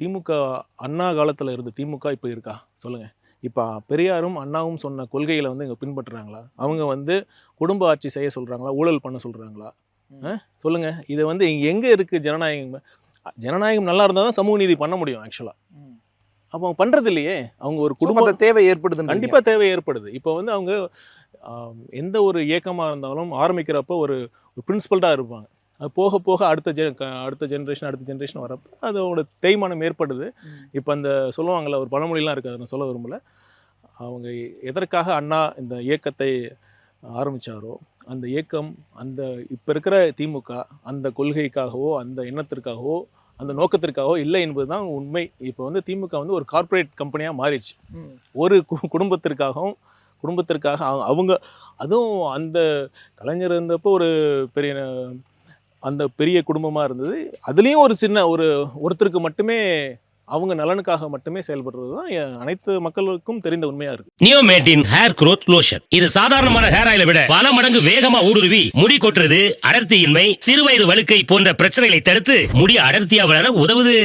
திமுக அண்ணா காலத்துல இருந்த திமுக இப்ப இருக்கா? சொல்லுங்க. இப்ப பெரியாரும், அண்ணாவும் சொன்ன கொள்கைகள வந்து இங்க பின்பற்றுறாங்களா? அவங்க வந்து குடும்ப ஆட்சி செய்ய சொல்றாங்களா? ஊழல் பண்ண சொல்றாங்களா? அ சொல்லுங்க. இது வந்து எங்க இருக்கு ஜனநாயகம்? ஜனநாயகம் நல்லா இருந்தா தான் சமூக நீதி பண்ண முடியும் ஆக்சுவலா. அப்ப அவங்க பண்றது இல்லையே. அவங்க ஒரு சோ, அப்ப அந்த குடும்பம் தேவை ஏற்படுதுன்றீங்க. கண்டிப்பா தேவை ஏற்படுது. இப்ப வந்து அவங்க அ எந்த ஒரு இயக்கமா இருந்தாலும் ஆரம்பிக்கிறப்போ ஒரு பிரின்சிபல்டா இருப்பாங்க. அது போக போக அடுத்த ஜெனரேஷன் வரப்ப அதோட தேய்மானம் ஏற்படுது. இப்ப அந்த சொல்லுவாங்கல்ல ஒரு பழமொழிலாம் இருக்கு. அத நான் சொல்ல விரும்பல. அவங்க எதற்காக அண்ணா இந்த இயக்கத்தை ஆரம்பிச்சாரோ, அந்த இயக்கம் அந்த இப்ப இருக்கிற திமுக அந்த கொள்கைக்காகவோ, அந்த எண்ணத்திற்காகவோ, அந்த நோக்கத்திற்காகவோ இல்லை என்பதுதான் உண்மை. இப்ப வந்து திமுக வந்து ஒரு கார்ப்பரேட் கம்பெனியா மாறிடுச்சு. ஒரு குடும்பத்திற்காக அவங்க அதுவும் அந்த கலைஞர் இருந்தப்போ ஒரு பெரிய அந்த பெரிய குடும்பமா இருந்தது. அதுலயும் ஒரு சின்ன ஒருத்தருக்கு மட்டுமே அவங்க நலனுக்காக மட்டுமே செயல்படுறது தான் அனைத்து மக்களுக்கும் தெரிந்த உண்மையா இருக்கு. நியோமேட்டின் ஹேர் growth லோஷன். இது சாதாரணமான ஹேர் ஆயிலை விட பல மடங்கு வேகமா ஊடுருவி முடி கொட்டுறது, அடர்த்தியின்மை, சிறுவயது வழுக்கை போன்ற பிரச்சனைகளை தடுத்து முடி அடர்த்தியா வளர உதவுது.